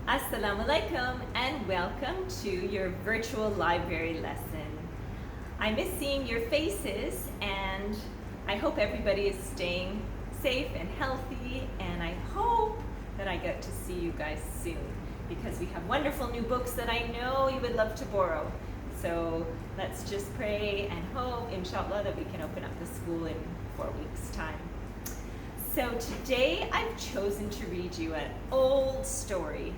Assalamu alaikum and welcome to your virtual library lesson. I miss seeing your faces and I hope everybody is staying safe and healthy, and I hope that I get to see you guys soon because we have wonderful new books that I know you would love to borrow. So let's just pray and hope, inshallah, that we can open up the school in 4 weeks' time. So today I've chosen to read you an old story,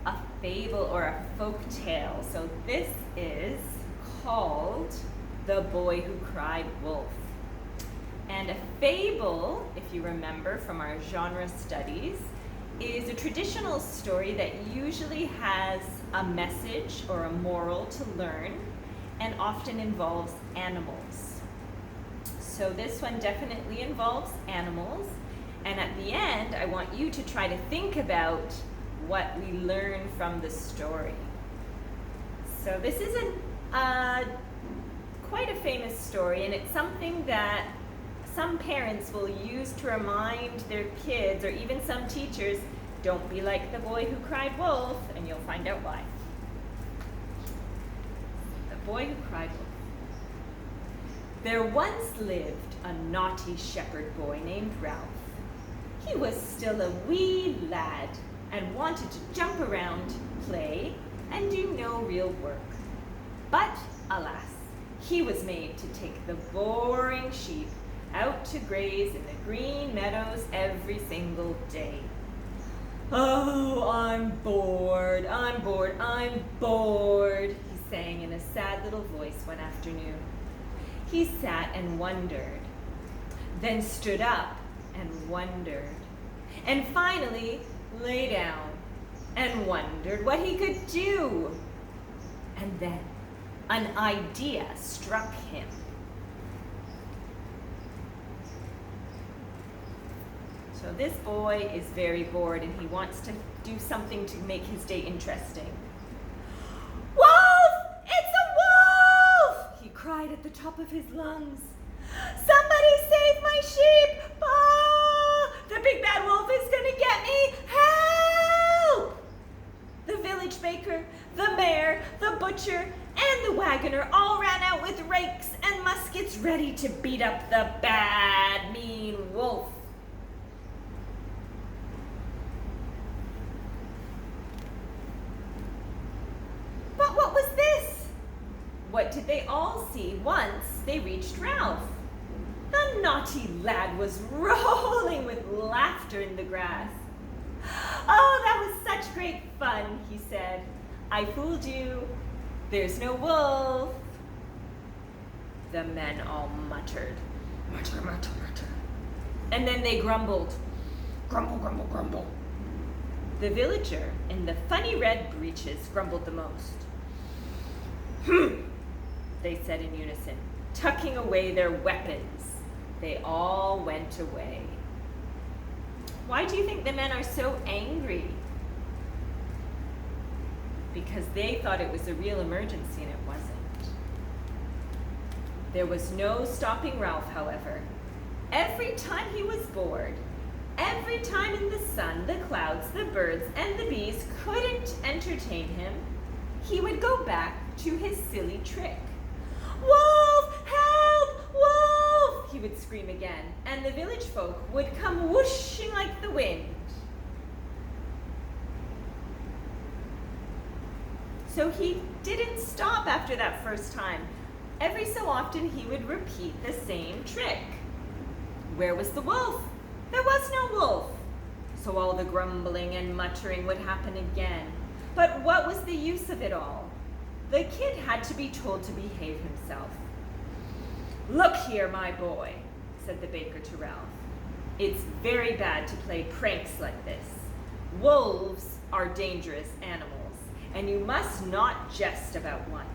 a fable or a folk tale. So this is called The Boy Who Cried Wolf. And a fable, if you remember from our genre studies, is a traditional story that usually has a message or a moral to learn and often involves animals. So this one definitely involves animals, and at the end I want you to try to think about what we learn from the story. So this is quite a famous story, and it's something that some parents will use to remind their kids, or even some teachers, don't be like the boy who cried wolf, and you'll find out why. The Boy Who Cried Wolf. There once lived a naughty shepherd boy named Ralph. He was still a wee lad and wanted to jump around, play, and do no real work. But, alas, he was made to take the boring sheep out to graze in the green meadows every single day. "Oh, I'm bored, I'm bored, I'm bored," he sang in a sad little voice one afternoon. He sat and wondered, then stood up and wondered, and finally lay down and wondered what he could do. And then an idea struck him. So this boy is very bored and he wants to do something to make his day interesting. "Wolf! It's a wolf!" he cried at the top of his lungs. "Somebody save my sheep! Ah! The big bad wolf is gonna get me! Help!" The village baker, the mayor, the butcher, and the wagoner all ran out with rakes and muskets ready to beat up the bad, mean wolf. But what was this? What did they all see once they reached Ralph? The naughty lad was rolling with laughter in the grass. "Oh, that was such great fun," he said. "I fooled you. There's no wolf." The men all muttered, "Mutter, mutter, mutter." And then they grumbled, "Grumble, grumble, grumble." The villager in the funny red breeches grumbled the most. They said in unison, tucking away their weapons. They all went away. Why do you think the men are so angry? Because they thought it was a real emergency and it wasn't. There was no stopping Ralph, however. Every time he was bored, every time in the sun, the clouds, the birds, and the bees couldn't entertain him, he would go back to his silly trick. "Wolf! Help! Wolf!" he would scream again, and the village folk would come whooshing like the wind. So he didn't stop after that first time. Every so often he would repeat the same trick. Where was the wolf? There was no wolf. So all the grumbling and muttering would happen again. But what was the use of it all? The kid had to be told to behave himself. "Look here, my boy," said the baker to Ralph. "It's very bad to play pranks like this. Wolves are dangerous animals, and you must not jest about one.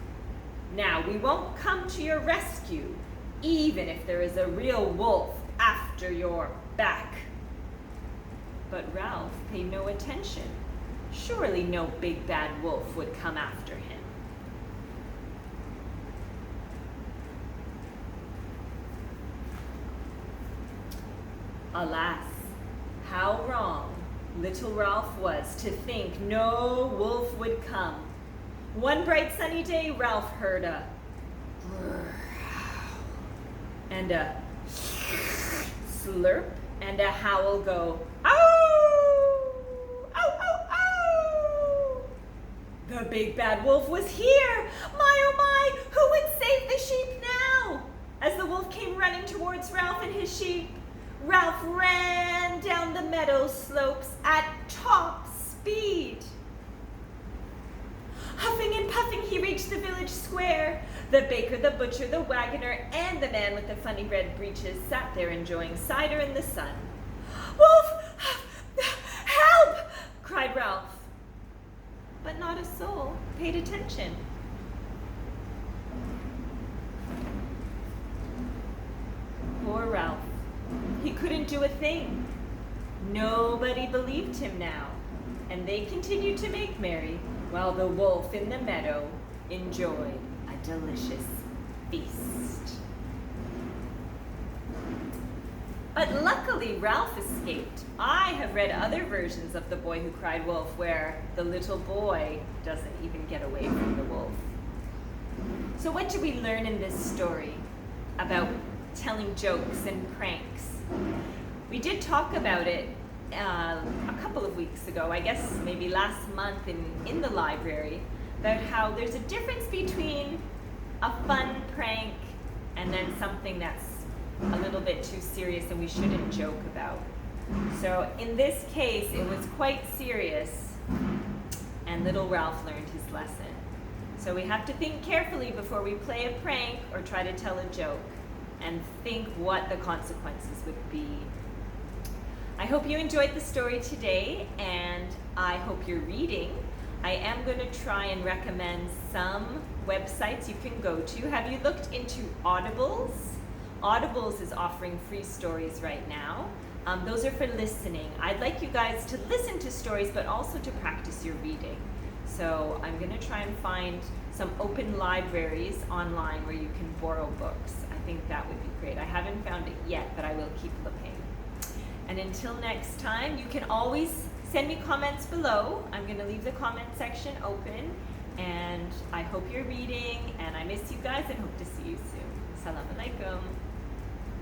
Now, we won't come to your rescue, even if there is a real wolf after your back." But Ralph paid no attention. Surely no big bad wolf would come after him. Alas, how wrong Little Ralph was to think no wolf would come. One bright sunny day, Ralph heard a and a slurp and a howl go, ow! Ow, ow, ow! The big bad wolf was here! My, oh my, who would save the sheep now? As the wolf came running towards Ralph and his sheep, Ralph ran down the meadow slopes at top speed. Huffing and puffing, he reached the village square. The baker, the butcher, the wagoner, and the man with the funny red breeches sat there enjoying cider in the sun. Wolf! Help! Cried Ralph. But not a soul paid attention. Poor Ralph. He couldn't do a thing. Nobody believed him now, and they continued to make merry while the wolf in the meadow enjoyed a delicious feast. But luckily, Ralph escaped. I have read other versions of The Boy Who Cried Wolf where the little boy doesn't even get away from the wolf. So what do we learn in this story about telling jokes and pranks? We did talk about it a couple of weeks ago, I guess maybe last month in the library, about how there's a difference between a fun prank and then something that's a little bit too serious and we shouldn't joke about. So in this case, it was quite serious, and little Ralph learned his lesson. So we have to think carefully before we play a prank or try to tell a joke, and think what the consequences would be. I hope you enjoyed the story today, and I hope you're reading. I am going to try and recommend some websites you can go to. Have you looked into Audibles? Audibles is offering free stories right now. Those are for listening. I'd like you guys to listen to stories, but also to practice your reading. So I'm going to try and find some open libraries online where you can borrow books. I think that would be great. I haven't found it yet, but I will keep looking. And until next time, you can always send me comments below. I'm going to leave the comment section open, and I hope you're reading, and I miss you guys and hope to see you soon. Assalamu alaikum.